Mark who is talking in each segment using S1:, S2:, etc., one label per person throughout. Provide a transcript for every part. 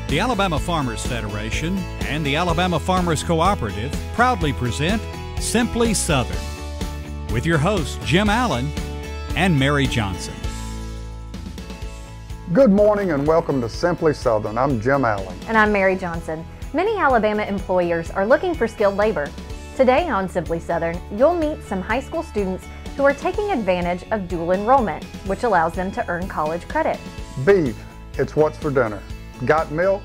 S1: The Alabama Farmers Federation and the Alabama Farmers Cooperative proudly present Simply Southern with your hosts Jim Allen and Mary Johnson.
S2: Good morning and welcome to Simply Southern. I'm Jim Allen.
S3: And I'm Mary Johnson. Many Alabama employers are looking for skilled labor. Today on Simply Southern, you'll meet some high school students who are taking advantage of dual enrollment, which allows them to earn college credit.
S2: Beef, it's what's for dinner. Got milk?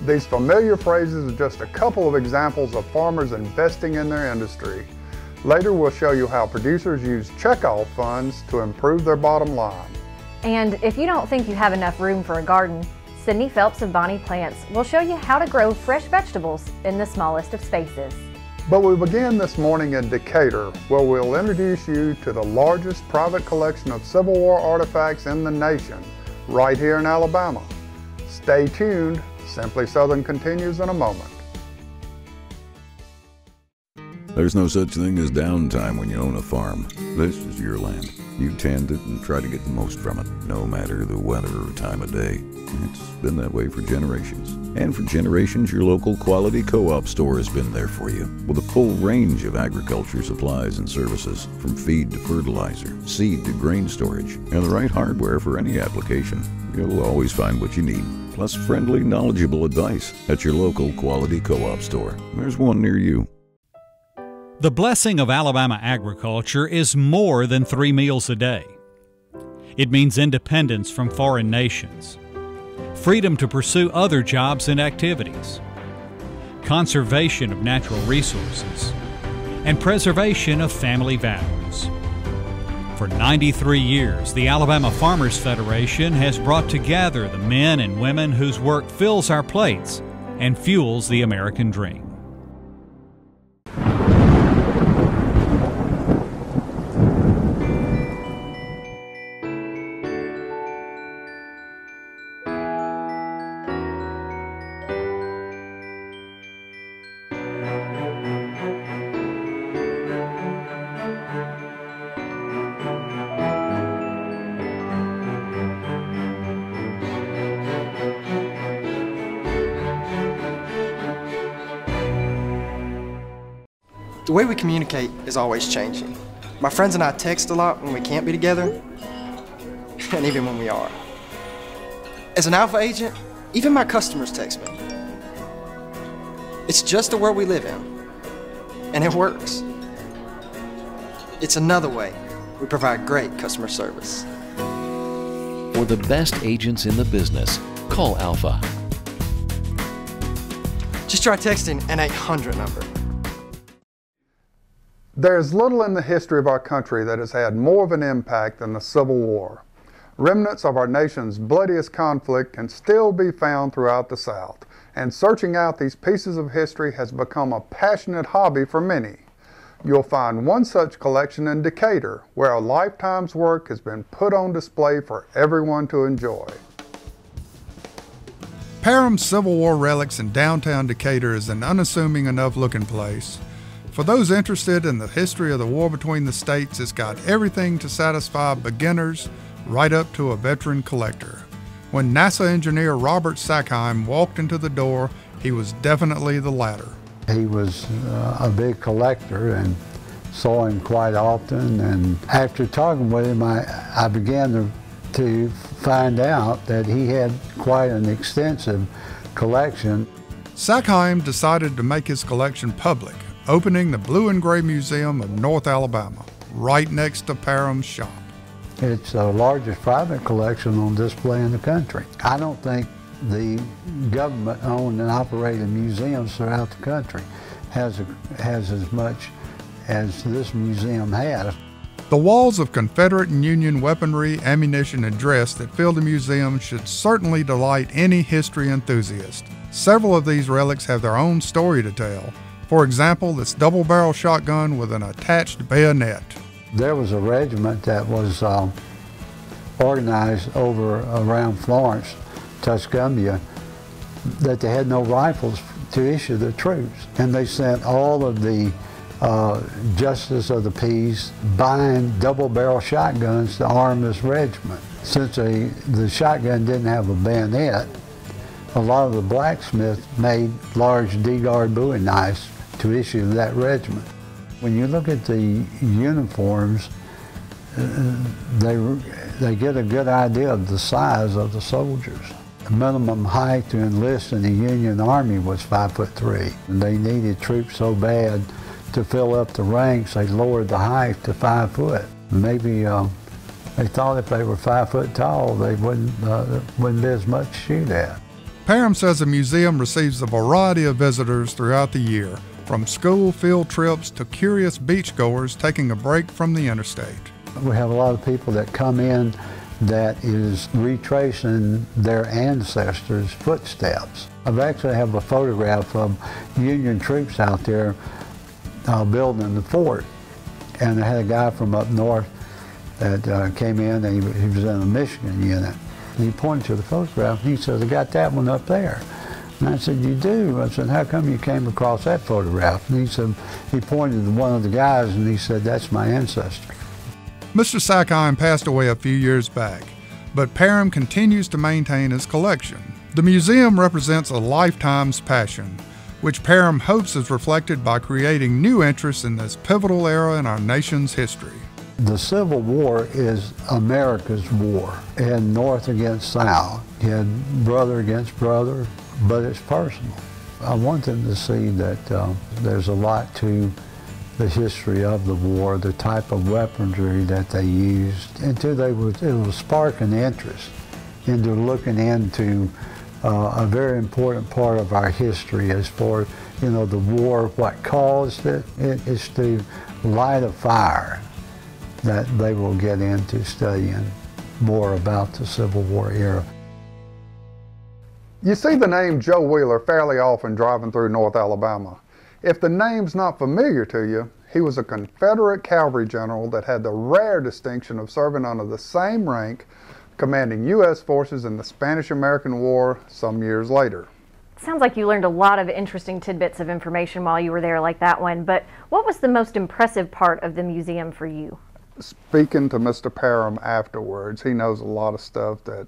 S2: These familiar phrases are just a couple of examples of farmers investing in their industry. Later we'll show you how producers use checkoff funds to improve their bottom line.
S3: And if you don't think you have enough room for a garden, Sydney Phelps of Bonnie Plants will show you how to grow fresh vegetables in the smallest of spaces.
S2: But we begin this morning in Decatur, where we'll introduce you to the largest private collection of Civil War artifacts in the nation, right here in Alabama. Stay tuned. Simply Southern continues in a moment.
S4: There's no such thing as downtime when you own a farm. This is your land. You tend it and try to get the most from it, no matter the weather or time of day. It's been that way for generations. And for generations, your local quality co-op store has been there for you, with a full range of agriculture supplies and services, from feed to fertilizer, seed to grain storage, and the right hardware for any application. You'll always find what you need, plus friendly, knowledgeable advice at your local quality co-op store. There's one near you.
S1: The blessing of Alabama agriculture is more than 3 meals a day. It means independence from foreign nations, freedom to pursue other jobs and activities, conservation of natural resources, and preservation of family values. For 93 years, the Alabama Farmers Federation has brought together the men and women whose work fills our plates and fuels the American dream.
S5: The way we communicate is always changing. My friends and I text a lot when we can't be together, and even when we are. As an alpha agent, even my customers text me. It's just the world we live in, and it works. It's another way we provide great customer service.
S6: For the best agents in the business, call Alpha.
S5: Just try texting an 800 number.
S2: There is little in the history of our country that has had more of an impact than the Civil War. Remnants of our nation's bloodiest conflict can still be found throughout the South, and searching out these pieces of history has become a passionate hobby for many. You'll find one such collection in Decatur, where a lifetime's work has been put on display for everyone to enjoy.
S7: Parham's Civil War Relics in downtown Decatur is an unassuming enough looking place. For those interested in the history of the war between the states, it's got everything to satisfy beginners right up to a veteran collector. When NASA engineer Robert Sackheim walked into the door, he was definitely the latter.
S8: He was a big collector and saw him quite often, and after talking with him I began to find out that he had quite an extensive collection.
S7: Sackheim decided to make his collection public, opening the Blue and Gray Museum of North Alabama, right next to Parham's shop.
S8: It's the largest private collection on display in the country. I don't think the government-owned and operated museums throughout the country has as much as this museum has.
S7: The walls of Confederate and Union weaponry, ammunition, and dress that fill the museum should certainly delight any history enthusiast. Several of these relics have their own story to tell. For example, this double-barrel shotgun with an attached bayonet.
S8: There was a regiment that was organized over around Florence, Tuscumbia, that they had no rifles to issue the troops. And they sent all of the justice of the peace buying double-barrel shotguns to arm this regiment. Since the shotgun didn't have a bayonet, A lot of the blacksmiths made large D-guard bowie knives to issue that regiment. When you look at the uniforms, they get a good idea of the size of the soldiers. The minimum height to enlist in the Union Army was 5'3". And they needed troops so bad to fill up the ranks, they lowered the height to 5 foot. Maybe they thought if they were 5 foot tall, they wouldn't be as much to shoot at.
S7: Parham says the museum receives a variety of visitors throughout the year, from school field trips to curious beachgoers taking a break from the interstate.
S8: We have a lot of people that come in that is retracing their ancestors' footsteps. I've actually have a photograph of Union troops out there building the fort, and I had a guy from up north that came in, and he was in a Michigan unit. And he pointed to the photograph, and he said, "I got that one up there." And I said, "You do?" I said, "How come you came across that photograph?" And he said, he pointed to one of the guys, and he said, "That's my ancestor."
S7: Mr. Sackheim passed away a few years back, but Parham continues to maintain his collection. The museum represents a lifetime's passion, which Parham hopes is reflected by creating new interests in this pivotal era in our nation's history.
S8: The Civil War is America's war. It had North against South. You had brother against brother, but it's personal. I want them to see that there's a lot to the history of the war, the type of weaponry that they used, and it will spark an interest into looking into a very important part of our history as far, you know, the war, what caused it. It's to light a fire that they will get into studying more about the Civil War era.
S2: You see the name Joe Wheeler fairly often driving through North Alabama. If the name's not familiar to you, he was a Confederate cavalry general that had the rare distinction of serving under the same rank, commanding U.S. forces in the Spanish-American War some years later.
S3: Sounds like you learned a lot of interesting tidbits of information while you were there, like that one, but what was the most impressive part of the museum for you?
S2: Speaking to Mr. Parham afterwards, he knows a lot of stuff that,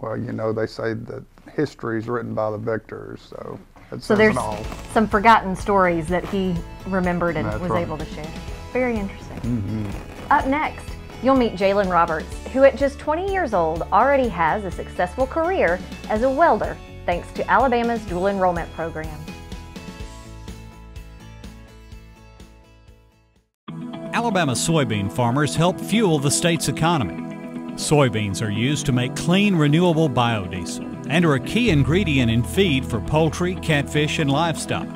S2: well, you know, they say that history is written by the victors, so it says
S3: there's
S2: it all.
S3: Some forgotten stories that he remembered and was
S2: right.
S3: able to share. Very interesting. Up next, you'll meet Jalen Roberts, who at just 20 years old already has a successful career as a welder thanks to Alabama's dual enrollment program.
S1: Alabama soybean farmers help fuel the state's economy. Soybeans are used to make clean, renewable biodiesel and are a key ingredient in feed for poultry, catfish, and livestock.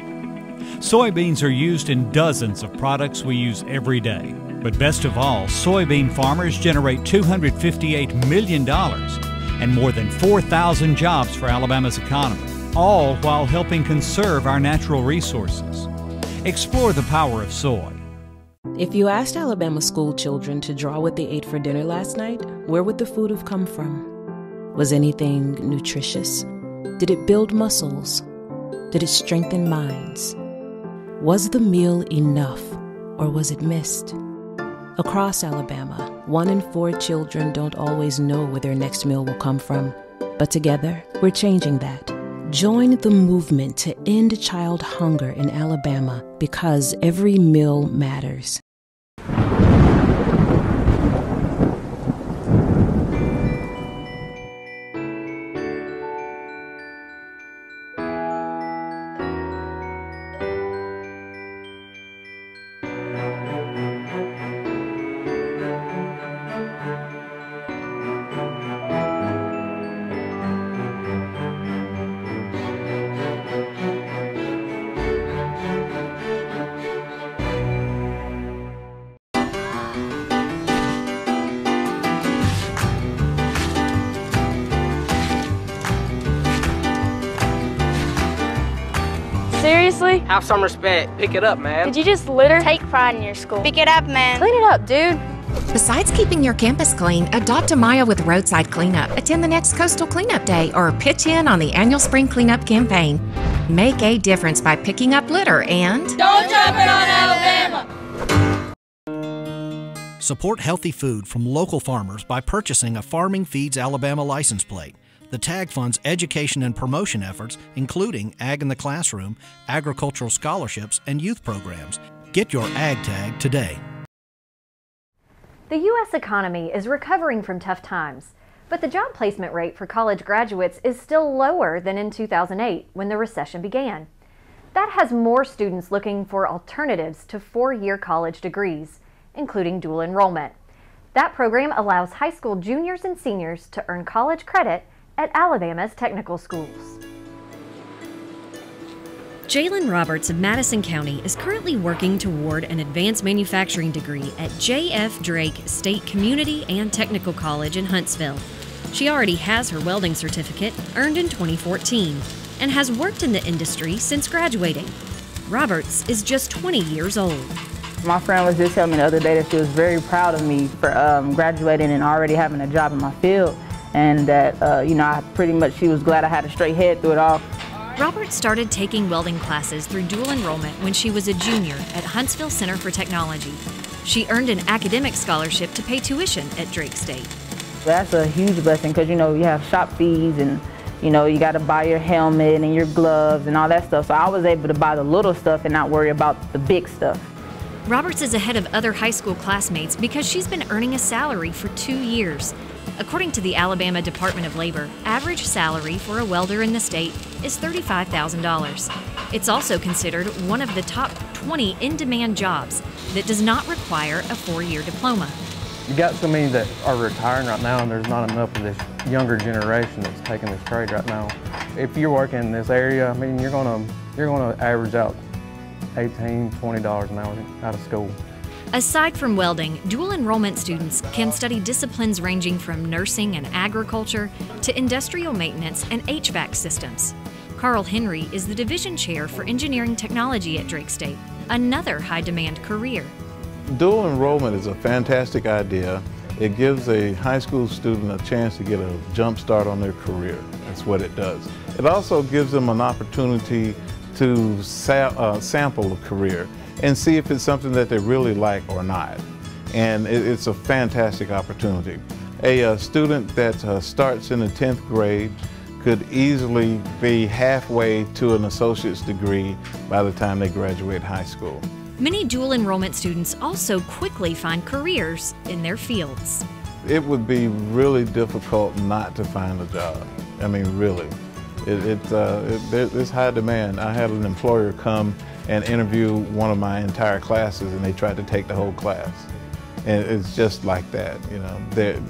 S1: Soybeans are used in dozens of products we use every day. But best of all, soybean farmers generate $258 million and more than 4,000 jobs for Alabama's economy, all while helping conserve our natural resources. Explore the power of soy.
S9: If you asked Alabama school children to draw what they ate for dinner last night, where would the food have come from? Was anything nutritious? Did it build muscles? Did it strengthen minds? Was the meal enough, or was it missed? Across Alabama, 1 in 4 children don't always know where their next meal will come from. But together, we're changing that. Join the movement to end child hunger in Alabama, because every meal matters.
S10: Seriously?
S11: Have some respect. Pick it up, man.
S10: Did you just litter? Take pride in your school.
S12: Pick it up, man.
S10: Clean it up, dude.
S13: Besides keeping your campus clean, adopt a mile with roadside cleanup. Attend the next Coastal Cleanup Day or pitch in on the annual Spring Cleanup campaign. Make a difference by picking up litter and...
S12: Don't drop it on Alabama!
S14: Support healthy food from local farmers by purchasing a Farming Feeds Alabama license plate. The tag funds education and promotion efforts, including Ag in the Classroom, agricultural scholarships, and youth programs. Get your Ag Tag today.
S3: The U.S. economy is recovering from tough times, but the job placement rate for college graduates is still lower than in 2008 when the recession began. That has more students looking for alternatives to four-year college degrees, including dual enrollment. That program allows high school juniors and seniors to earn college credit at Alabama's technical schools.
S15: Jalen Roberts of Madison County is currently working toward an advanced manufacturing degree at J.F. Drake State Community and Technical College in Huntsville. She already has her welding certificate, earned in 2014, and has worked in the industry since graduating. Roberts is just 20 years old.
S16: My friend was just telling me the other day that she was very proud of me for graduating and already having a job in my field, and that, she was glad I had a straight head through it all.
S15: Roberts started taking welding classes through dual enrollment when she was a junior at Huntsville Center for Technology. She earned an academic scholarship to pay tuition at Drake State.
S16: That's a huge blessing because, you have shop fees and, you got to buy your helmet and your gloves and all that stuff. So I was able to buy the little stuff and not worry about the big stuff.
S15: Roberts is ahead of other high school classmates because she's been earning a salary for 2 years. According to the Alabama Department of Labor, average salary for a welder in the state is $35,000. It's also considered one of the top 20 in-demand jobs that does not require a 4-year diploma.
S17: You got so many that are retiring right now, and there's not enough of this younger generation that's taking this trade right now. If you're working in this area, you're gonna average out $18, $20 an hour out of school.
S15: Aside from welding, dual enrollment students can study disciplines ranging from nursing and agriculture to industrial maintenance and HVAC systems. Carl Henry is the division chair for engineering technology at Drake State, another high-demand career.
S18: Dual enrollment is a fantastic idea. It gives a high school student a chance to get a jump start on their career. That's what it does. It also gives them an opportunity to sample a career and see if it's something that they really like or not. And it's a fantastic opportunity. A student that starts in the 10th grade could easily be halfway to an associate's degree by the time they graduate high school.
S15: Many dual enrollment students also quickly find careers in their fields.
S18: It would be really difficult not to find a job. Really. It's high demand. I had an employer come and interview one of my entire classes, and they tried to take the whole class. And it's just like that,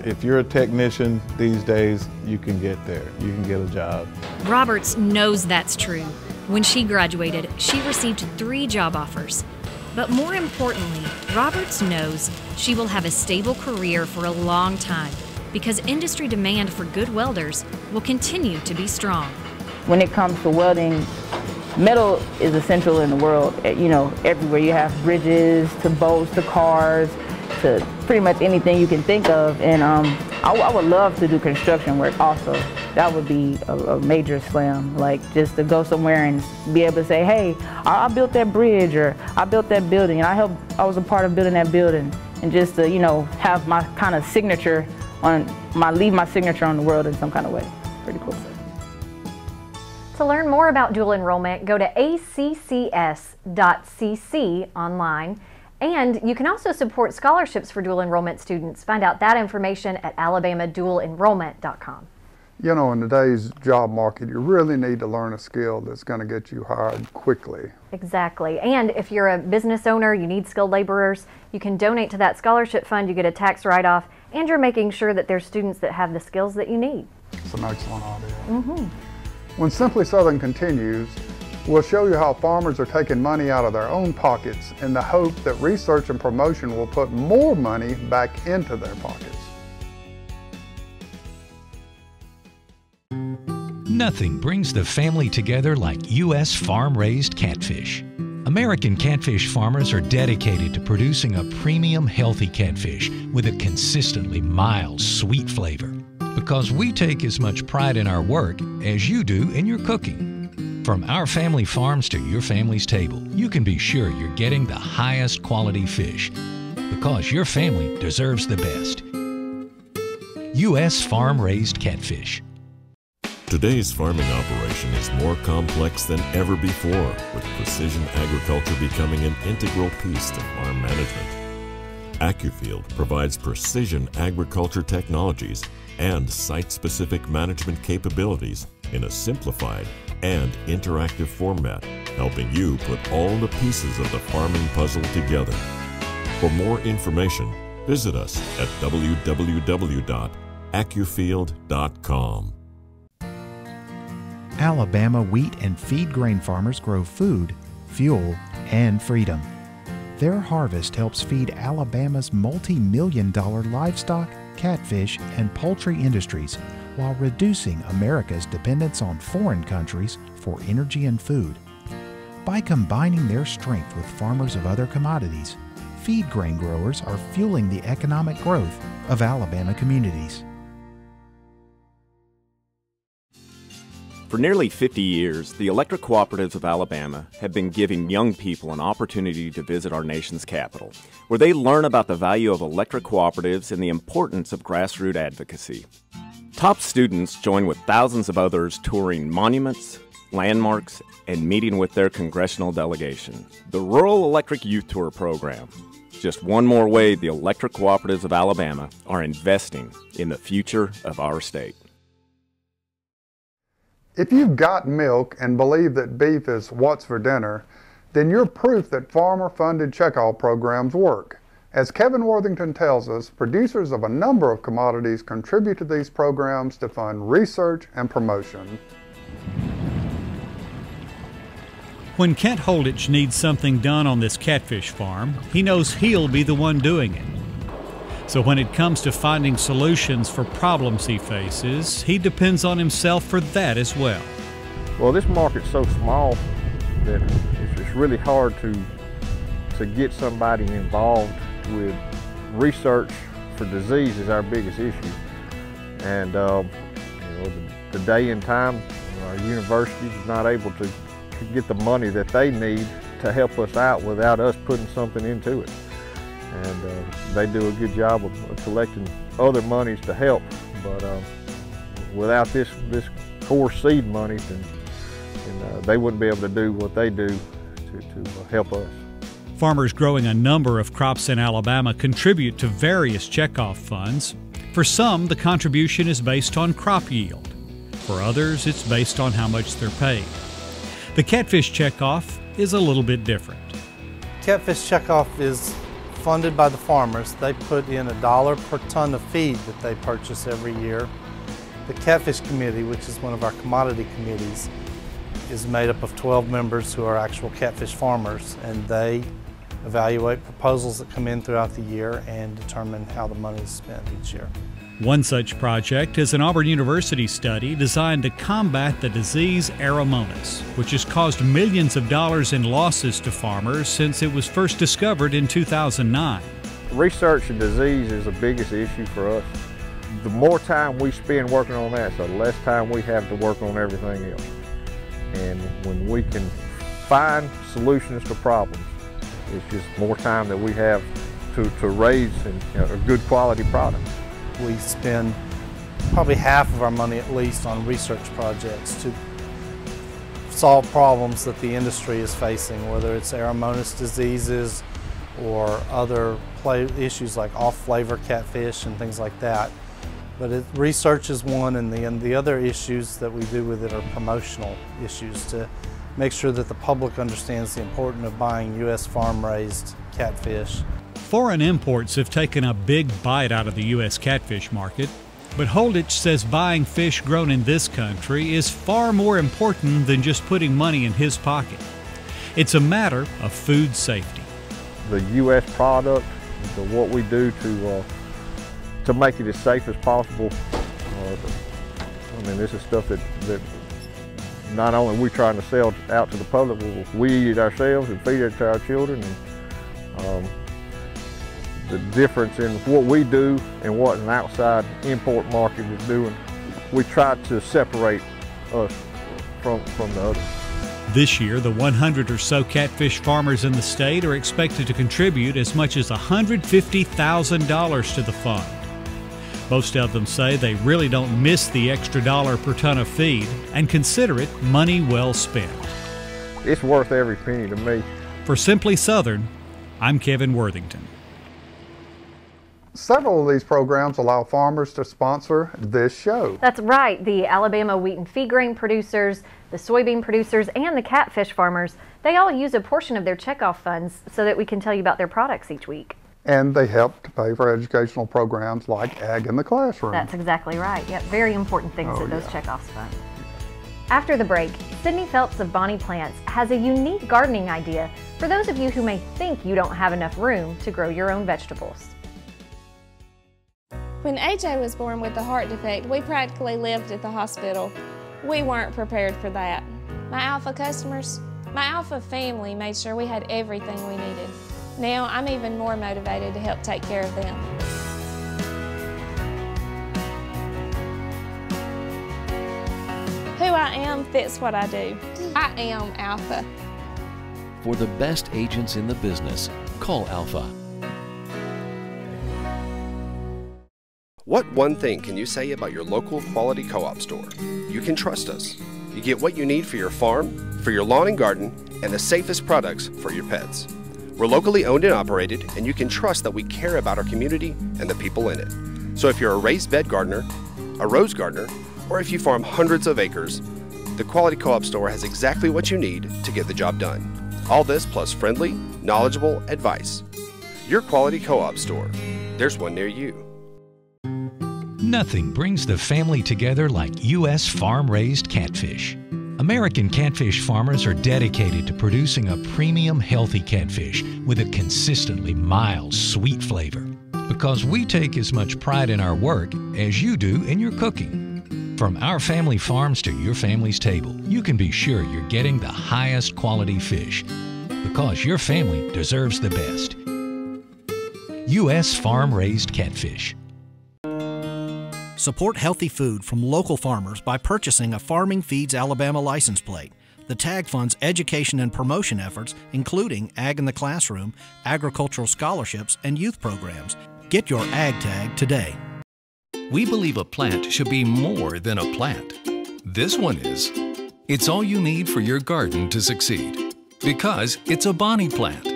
S18: If you're a technician these days, you can get there. You can get a job.
S15: Roberts knows that's true. When she graduated, she received 3 job offers. But more importantly, Roberts knows she will have a stable career for a long time because industry demand for good welders will continue to be strong.
S16: When it comes to welding, metal is essential in the world. Everywhere you have bridges, to boats, to cars, to pretty much anything you can think of. And I would love to do construction work also. That would be a major slam, like just to go somewhere and be able to say, hey, I built that bridge, or I built that building, and I was a part of building that building. And just to, have my kind of signature leave my signature on the world in some kind of way. Pretty cool.
S3: To learn more about dual enrollment, go to accs.cc online, and you can also support scholarships for dual enrollment students. Find out that information at alabamadualenrollment.com.
S2: In today's job market, you really need to learn a skill that's going to get you hired quickly.
S3: Exactly. And if you're a business owner, you need skilled laborers, you can donate to that scholarship fund, you get a tax write-off, and you're making sure that there's students that have the skills that you need.
S2: It's an excellent idea. When Simply Southern continues, we'll show you how farmers are taking money out of their own pockets in the hope that research and promotion will put more money back into their pockets.
S19: Nothing brings the family together like U.S. farm-raised catfish. American catfish farmers are dedicated to producing a premium, healthy catfish with a consistently mild, sweet flavor. Because we take as much pride in our work as you do in your cooking. From our family farms to your family's table, you can be sure you're getting the highest quality fish. Because your family deserves the best. U.S. farm-raised catfish.
S20: Today's farming operation is more complex than ever before, with precision agriculture becoming an integral piece to farm management. AccuField provides precision agriculture technologies and site-specific management capabilities in a simplified and interactive format, helping you put all the pieces of the farming puzzle together. For more information, visit us at www.accufield.com.
S21: Alabama wheat and feed grain farmers grow food, fuel, and freedom. Their harvest helps feed Alabama's multi-million-dollar livestock, catfish, and poultry industries while reducing America's dependence on foreign countries for energy and food. By combining their strength with farmers of other commodities, feed grain growers are fueling the economic growth of Alabama communities.
S22: For nearly 50 years, the electric cooperatives of Alabama have been giving young people an opportunity to visit our nation's capital, where they learn about the value of electric cooperatives and the importance of grassroots advocacy. Top students join with thousands of others touring monuments, landmarks, and meeting with their congressional delegation. The Rural Electric Youth Tour program, just one more way the electric cooperatives of Alabama are investing in the future of our state.
S2: If you've got milk and believe that beef is what's for dinner, then you're proof that farmer-funded checkoff programs work. As Kevin Worthington tells us, producers of a number of commodities contribute to these programs to fund research and promotion.
S1: When Kent Holditch needs something done on this catfish farm, he knows he'll be the one doing it. So when it comes to finding solutions for problems he faces, he depends on himself for that as well.
S17: Well, this market's so small that it's really hard to get somebody involved with research for disease is our biggest issue. And the day and time, our university is not able to get the money that they need to help us out without us putting something into it. And they do a good job of collecting other monies to help, but without this core seed money, then they wouldn't be able to do what they do to help us.
S1: Farmers growing a number of crops in Alabama contribute to various checkoff funds. For some, the contribution is based on crop yield. For others, it's based on how much they're paid. The catfish checkoff is a little bit different.
S23: Catfish checkoff is funded by the farmers. They put in $1 per ton of feed that they purchase every year. The Catfish Committee, which is one of our commodity committees, is made up of 12 members who are actual catfish farmers, and they evaluate proposals that come in throughout the year and determine how the money is spent each year.
S1: One such project is an Auburn University study designed to combat the disease Aeromonas, which has caused millions of dollars in losses to farmers since it was first discovered in 2009.
S17: Research and disease is the biggest issue for us. The more time we spend working on that, the less time we have to work on everything else. And when we can find solutions to problems, it's just more time that we have to raise a good quality product.
S23: We spend probably half of our money at least on research projects to solve problems that the industry is facing, whether it's Aeromonas diseases or other issues like off-flavor catfish and things like that. But research is one, and the other issues that we do with it are promotional issues to make sure that the public understands the importance of buying U.S. farm-raised catfish.
S1: Foreign imports have taken a big bite out of the U.S. catfish market, but Holditch says buying fish grown in this country is far more important than just putting money in his pocket. It's a matter of food safety.
S17: The U.S. product, what we do to make it as safe as possible, I mean, this is stuff that not only we're trying to sell out to the public, we eat it ourselves and feed it to our children. And, the difference in what we do and what an outside import market is doing, we try to separate us from the others.
S1: This year, the 100 or so catfish farmers in the state are expected to contribute as much as $150,000 to the fund. Most of them say they really don't miss the extra dollar per ton of feed and consider it money well spent.
S4: It's worth every penny to me.
S1: For Simply Southern, I'm Kevin Worthington.
S2: Several of these programs allow farmers to sponsor this show.
S3: That's right. The Alabama wheat and feed grain producers, the soybean producers, and the catfish farmers, they all use a portion of their checkoff funds so that we can tell you about their products each week.
S2: And they help to pay for educational programs like Ag in the Classroom.
S3: That's exactly right. Yep, very important things that those checkoffs fund. After the break, Sydney Phelps of Bonnie Plants has a unique gardening idea for those of you who may think you don't have enough room to grow your own vegetables.
S5: When AJ was born with a heart defect, we practically lived at the hospital. We weren't prepared for that. My Alpha customers, my Alpha family made sure we had everything we needed. Now I'm even more motivated to help take care of them. Who I am fits what I do. I am Alpha.
S6: For the best agents in the business, call Alpha.
S24: What one thing can you say about your local quality co-op store? You can trust us. You get what you need for your farm, for your lawn and garden, and the safest products for your pets. We're locally owned and operated, and you can trust that we care about our community and the people in it. So if you're a raised bed gardener, a rose gardener, or if you farm hundreds of acres, the Quality Co-op Store has exactly what you need to get the job done. All this plus friendly, knowledgeable advice. Your Quality Co-op Store. There's one near you.
S19: Nothing brings the family together like U.S. farm-raised catfish. American catfish farmers are dedicated to producing a premium, healthy catfish with a consistently mild, sweet flavor. Because we take as much pride in our work as you do in your cooking. From our family farms to your family's table, you can be sure you're getting the highest quality fish. Because your family deserves the best. U.S. farm-raised catfish.
S14: Support healthy food from local farmers by purchasing a Farming Feeds Alabama license plate. The tag funds education and promotion efforts, including Ag in the Classroom, agricultural scholarships, and youth programs. Get your Ag tag today.
S25: We believe a plant should be more than a plant. This one is. It's all you need for your garden to succeed. Because it's a Bonnie plant.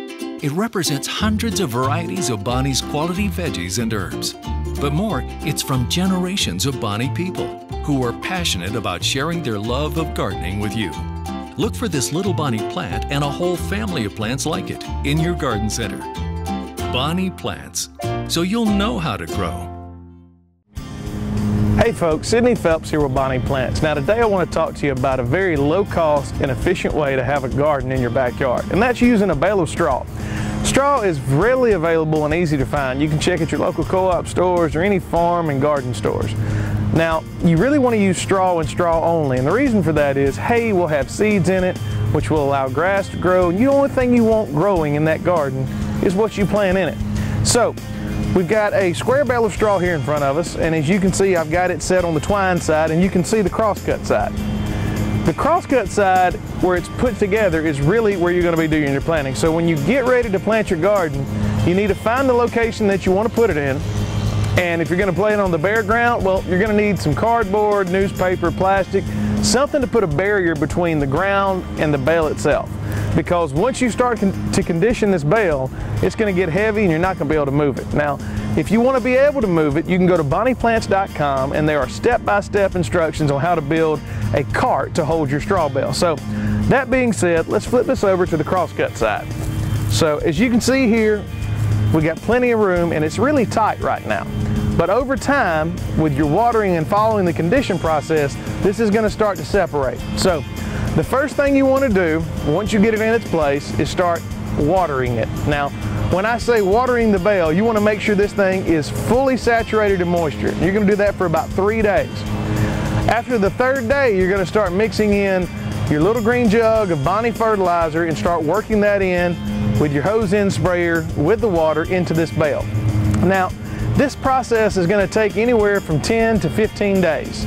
S25: It represents hundreds of varieties of Bonnie's quality veggies and herbs. But more, it's from generations of Bonnie people who are passionate about sharing their love of gardening with you. Look for this little Bonnie plant and a whole family of plants like it in your garden center. Bonnie Plants, so you'll know how to grow.
S23: Hey folks, Sydney Phelps here with Bonnie Plants. Now today I want to talk to you about a very low cost and efficient way to have a garden in your backyard, and that's using a bale of straw. Straw is readily available and easy to find. You can check at your local co-op stores or any farm and garden stores. Now, you really want to use straw and straw only, and the reason for that is hay will have seeds in it, which will allow grass to grow, and the only thing you want growing in that garden is what you plant in it. So, we've got a square bale of straw here in front of us, and as you can see, I've got it set on the twine side, and you can see the crosscut side. The crosscut side, where it's put together, is really where you're going to be doing your planting. So when you get ready to plant your garden, you need to find the location that you want to put it in. And if you're going to plant it on the bare ground, well, you're going to need some cardboard, newspaper, plastic, something to put a barrier between the ground and the bale itself. Because once you start to condition this bale, it's going to get heavy and you're not going to be able to move it. Now, if you want to be able to move it, you can go to bonnieplants.com, and there are step-by-step instructions on how to build a cart to hold your straw bale. So that being said, let's flip this over to the crosscut side. So as you can see here, we got plenty of room and it's really tight right now. But over time, with your watering and following the condition process, this is going to start to separate. So the first thing you want to do, once you get it in its place, is start watering it. Now, when I say watering the bale, you want to make sure this thing is fully saturated in moisture. You're going to do that for about 3 days. After the 3rd day, you're going to start mixing in your little green jug of Bonnie fertilizer and start working that in with your hose end sprayer with the water into this bale. Now, this process is going to take anywhere from 10 to 15 days.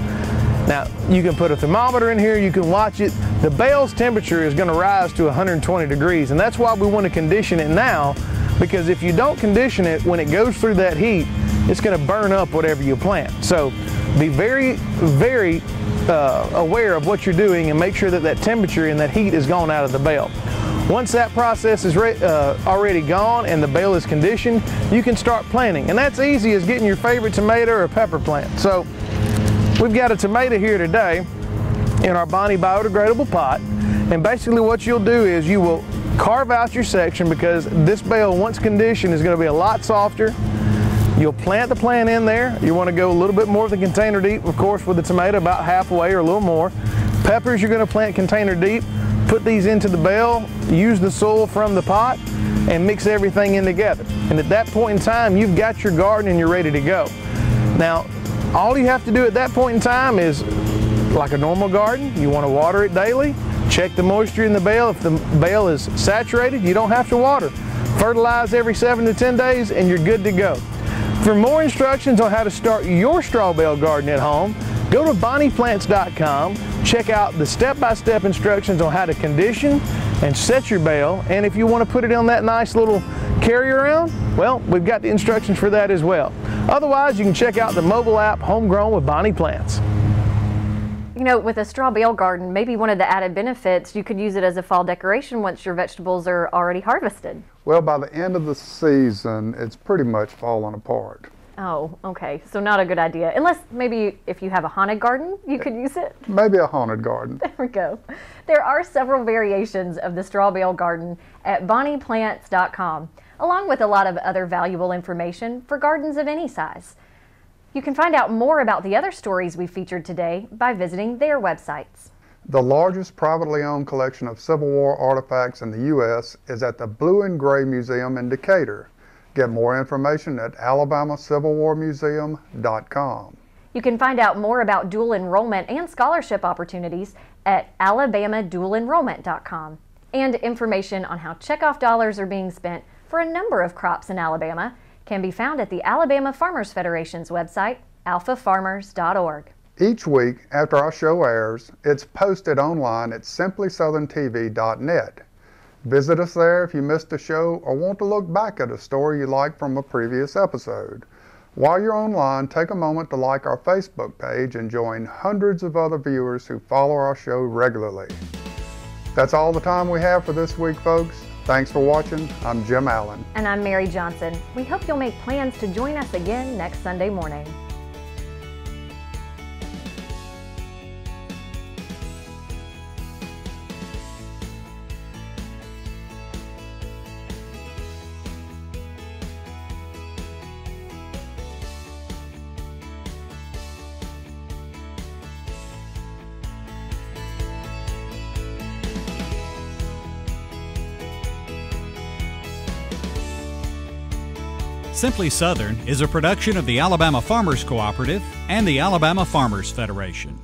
S23: Now, you can put a thermometer in here, you can watch it. The bale's temperature is going to rise to 120 degrees, and that's why we want to condition it now, because if you don't condition it when it goes through that heat,
S7: it's going to burn up whatever you plant. So be very, very aware of what you're doing and make sure that that temperature and that heat is gone out of the bale. Once that process is already gone and the bale is conditioned, you can start planting. And that's easy as getting your favorite tomato or pepper plant. So we've got a tomato here today in our Bonnie biodegradable pot. And basically what you'll do is you will carve out your section, because this bale, once conditioned, is going to be a lot softer. You'll plant the plant in there. You want to go a little bit more than container deep, of course, with the tomato, about halfway or a little more. Peppers, you're going to plant container deep. Put these into the bale, use the soil from the pot, and mix everything in together. And at that point in time, you've got your garden and you're ready to go. Now, all you have to do at that point in time is, like a normal garden, you want to water it daily. Check the moisture in the bale. If the bale is saturated, you don't have to water. Fertilize every 7 to 10 days and you're good to go. For more instructions on how to start your straw bale garden at home, go to bonnieplants.com, check out the step-by-step instructions on how to condition and set your bale, and if you want to put it on that nice little carry-around, well, we've got the instructions for that as well. Otherwise, you can check out the mobile app Homegrown with Bonnie Plants.
S3: You know, with a straw bale garden, maybe one of the added benefits, you could use it as a fall decoration once your vegetables are already harvested.
S2: Well, by the end of the season, it's pretty much fallen apart.
S3: Oh, okay. So not a good idea. Unless maybe if you have a haunted garden, you could use it.
S2: Maybe a haunted garden.
S3: There we go. There are several variations of the straw bale garden at bonnieplants.com, along with a lot of other valuable information for gardens of any size. You can find out more about the other stories we featured today by visiting their websites.
S2: The largest privately owned collection of Civil War artifacts in the U.S. is at the Blue and Gray Museum in Decatur. Get more information at alabamacivil-war-museum.com.
S3: You can find out more about dual enrollment and scholarship opportunities at alabamadualenrollment.com. And information on how checkoff dollars are being spent for a number of crops in Alabama can be found at the Alabama Farmers Federation's website, alphafarmers.org.
S2: Each week after our show airs, it's posted online at simplysouthern.tv.net. Visit us there if you missed a show or want to look back at a story you liked from a previous episode. While you're online, take a moment to like our Facebook page and join hundreds of other viewers who follow our show regularly. That's all the time we have for this week, folks. Thanks for watching. I'm Jim Allen.
S3: And I'm Mary Johnson. We hope you'll make plans to join us again next Sunday morning.
S1: Simply Southern is a production of the Alabama Farmers Cooperative and the Alabama Farmers Federation.